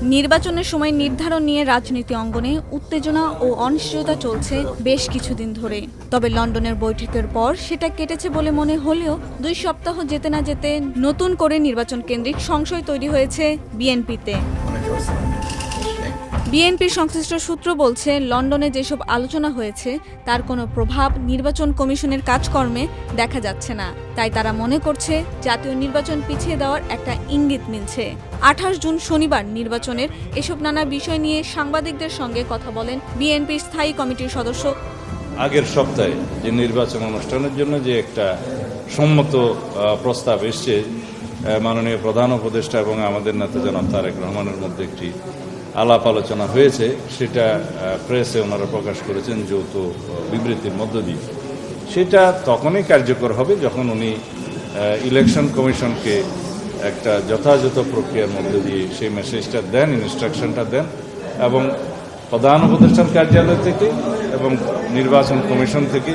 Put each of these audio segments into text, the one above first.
নির্বাচনের সময় নির্ধারণ নিয়ে রাজনীতি অঙ্গনে উত্তেজনা ও অনিশ্চয়তা চলছে বেশ কিছুদিন ধরে। তবে লন্ডনের বৈঠকের পর সেটা কেটেছে বলে মনে হলেও 2 সপ্তাহ যেতে না যেতে নতুন করে নির্বাচন কেন্দ্রিক সংশয় তৈরি হয়েছে বিএনপিতে। বিএনপির সংশ্লিষ্ট সূত্র বলছে, লন্ডনে যেসব আলোচনা হয়েছে তার কোনো প্রভাব নির্বাচন কমিশনের কাজকর্মে দেখা যাচ্ছে না। তাই তারা মনে করছে জাতীয় নির্বাচন পিছিয়ে দেওয়ার একটা ইঙ্গিত মিলছে। 28 জুন শনিবার নির্বাচনের এসব নানা বিষয় নিয়ে সাংবাদিকদের সঙ্গে কথা বলেন বিএনপির স্থায়ী কমিটির সদস্য। আগের সপ্তাহে যে নির্বাচন অনুষ্ঠানের জন্য যে একটা সম্মত প্রস্তাব এসছে, মাননীয় প্রধান উপদেষ্টা এবং আমাদের নেতা জনাব তারেক রহমানের মধ্যে একটি আলাপ আলোচনা হয়েছে, সেটা প্রেসে ওনারা প্রকাশ করেছেন যৌথ বিবৃতির মধ্য দিয়ে। সেটা তখনই কার্যকর হবে যখন উনি ইলেকশন কমিশনকে একটা যথাযথ প্রক্রিয়ার মধ্য দিয়ে সেই মেসেজটা দেন, ইনস্ট্রাকশনটা দেন, এবং প্রধান উপদেষ্টার কার্যালয় থেকে এবং নির্বাচন কমিশন থেকে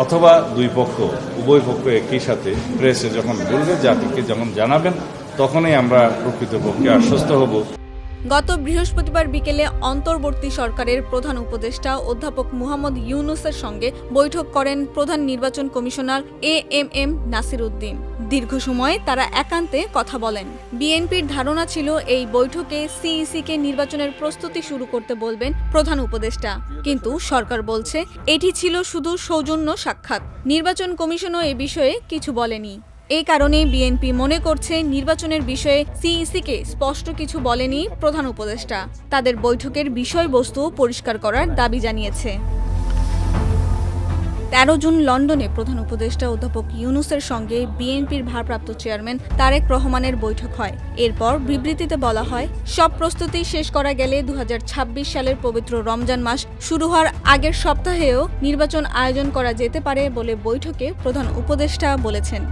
অথবা উভয় পক্ষ একই সাথে প্রেসে যখন বলবে, জাতিকে যখন জানাবেন, তখনই আমরা প্রকৃতপক্ষে আশ্বস্ত হব। গত বৃহস্পতিবার বিকেলে অন্তর্বর্তী সরকারের প্রধান উপদেষ্টা অধ্যাপক মুহাম্মদ ইউনূসের সঙ্গে বৈঠক করেন প্রধান নির্বাচন কমিশনার এএমএম নাসির উদ্দিন। দীর্ঘ সময় তারা একান্তে কথা বলেন। বিএনপির ধারণা ছিল এই বৈঠকে সিইসিকে নির্বাচনের প্রস্তুতি শুরু করতে বলবেন প্রধান উপদেষ্টা, কিন্তু সরকার বলছে এটি ছিল শুধু সৌজন্য সাক্ষাৎ। নির্বাচন কমিশনও এ বিষয়ে কিছু বলেনি। এই কারণে বিএনপি মনে করছে নির্বাচনের বিষয়ে সিইসিকে স্পষ্ট কিছু বলেনি প্রধান উপদেষ্টা। তাদের বৈঠকের বিষয়বস্তু পরিষ্কার করার দাবি জানিয়েছে। 13 জুন লন্ডনে প্রধান উপদেষ্টা অধ্যাপক ইউনূসের সঙ্গে বিএনপির ভারপ্রাপ্ত চেয়ারম্যান তারেক রহমানের বৈঠক হয়। এরপর বিবৃতিতে বলা হয়, সব প্রস্তুতি শেষ করা গেলে 2026 সালের পবিত্র রমজান মাস শুরু হওয়ার আগের সপ্তাহেও নির্বাচন আয়োজন করা যেতে পারে বলে বৈঠকে প্রধান উপদেষ্টা বলেছেন।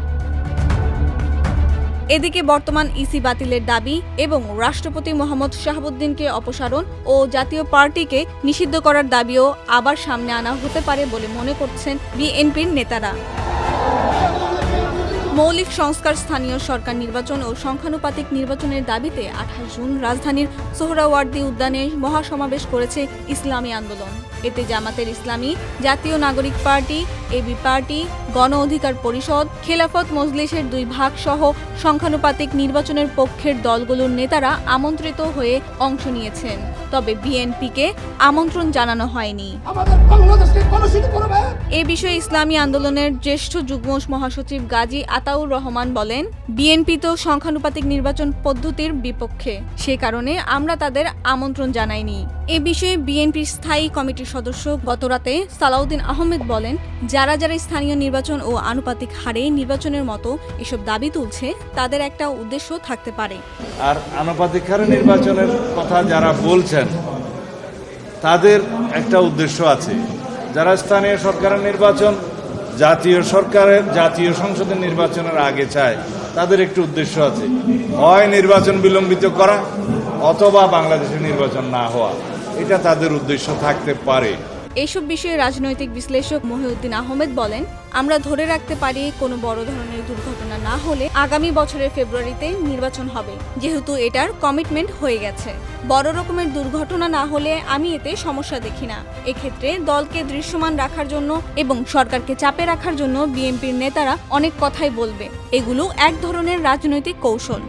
এদিকে বর্তমান ইসি বাতিলের দাবি এবং রাষ্ট্রপতি মোহাম্মদ শাহাবুদ্দিনকে অপসারণ ও জাতীয় পার্টিকে নিষিদ্ধ করার দাবিও আবার সামনে আনা হতে পারে বলে মনে করছেন বিএনপির নেতারা। মৌলিক সংস্কার, স্থানীয় সরকার নির্বাচন ও সংখ্যানুপাতিক নির্বাচনের দাবিতে 28 জুন রাজধানীর সোহরাওয়ার্দী উদ্যানে মহাসমাবেশ করেছে ইসলামী আন্দোলন। এতে জামাতের ইসলামী, জাতীয় নাগরিক পার্টি, এবি পার্টি, গণ অধিকার পরিষদ, খেলাফত মজলিসের 2 ভাগ সহ সংখ্যানুপাতিক নির্বাচনের পক্ষের দলগুলোর নেতারা আমন্ত্রিত হয়ে অংশ নিয়েছেন। তবে বিএনপিকে আমন্ত্রণ জানানো হয়নি। এ বিষয়ে ইসলামী আন্দোলনের জ্যেষ্ঠ যুগ্ম মহাসচিব গাজী আতাউর রহমান বলেন, বিএনপি তো সংখ্যানুপাতিক নির্বাচন পদ্ধতির বিপক্ষে, সে কারণে আমরা তাদের আমন্ত্রণ জানাইনি। এ বিষয়ে বিএনপির স্থায়ী কমিটির সদস্য গতরাতে সালাউদ্দিন আহমেদ বলেন, যারা স্থানীয় নির্বাচন ও আনুপাতিক হারে নির্বাচনের মতো এসব দাবি তুলছে, তাদের একটা উদ্দেশ্য থাকতে পারে। আর আনুপাতিক হারে নির্বাচনের কথা যারা বলছেন, তাদের একটা উদ্দেশ্য আছে। যারা স্থানীয় সরকারের নির্বাচন জাতীয় সংসদের নির্বাচনের আগে চায়, তাদের একটু উদ্দেশ্য আছে, হয় নির্বাচন বিলম্বিত করা অথবা বাংলাদেশের নির্বাচন না হওয়া। এটা তাদের উদ্দেশ্য থাকতে পারে। এইসব বিষয়ে রাজনৈতিক বিশ্লেষক মহিউদ্দিন আহমেদ বলেন, আমরা ধরে রাখতে পারি কোনো বড় ধরনের দুর্ঘটনা না হলে আগামী বছরের ফেব্রুয়ারিতে নির্বাচন হবে, যেহেতু এটার কমিটমেন্ট হয়ে গেছে। বড় রকমের দুর্ঘটনা না হলে আমি এতে সমস্যা দেখি না। এক্ষেত্রে দলকে দৃশ্যমান রাখার জন্য এবং সরকারকে চাপে রাখার জন্য বিএনপির নেতারা অনেক কথাই বলবে। এগুলো এক ধরনের রাজনৈতিক কৌশল।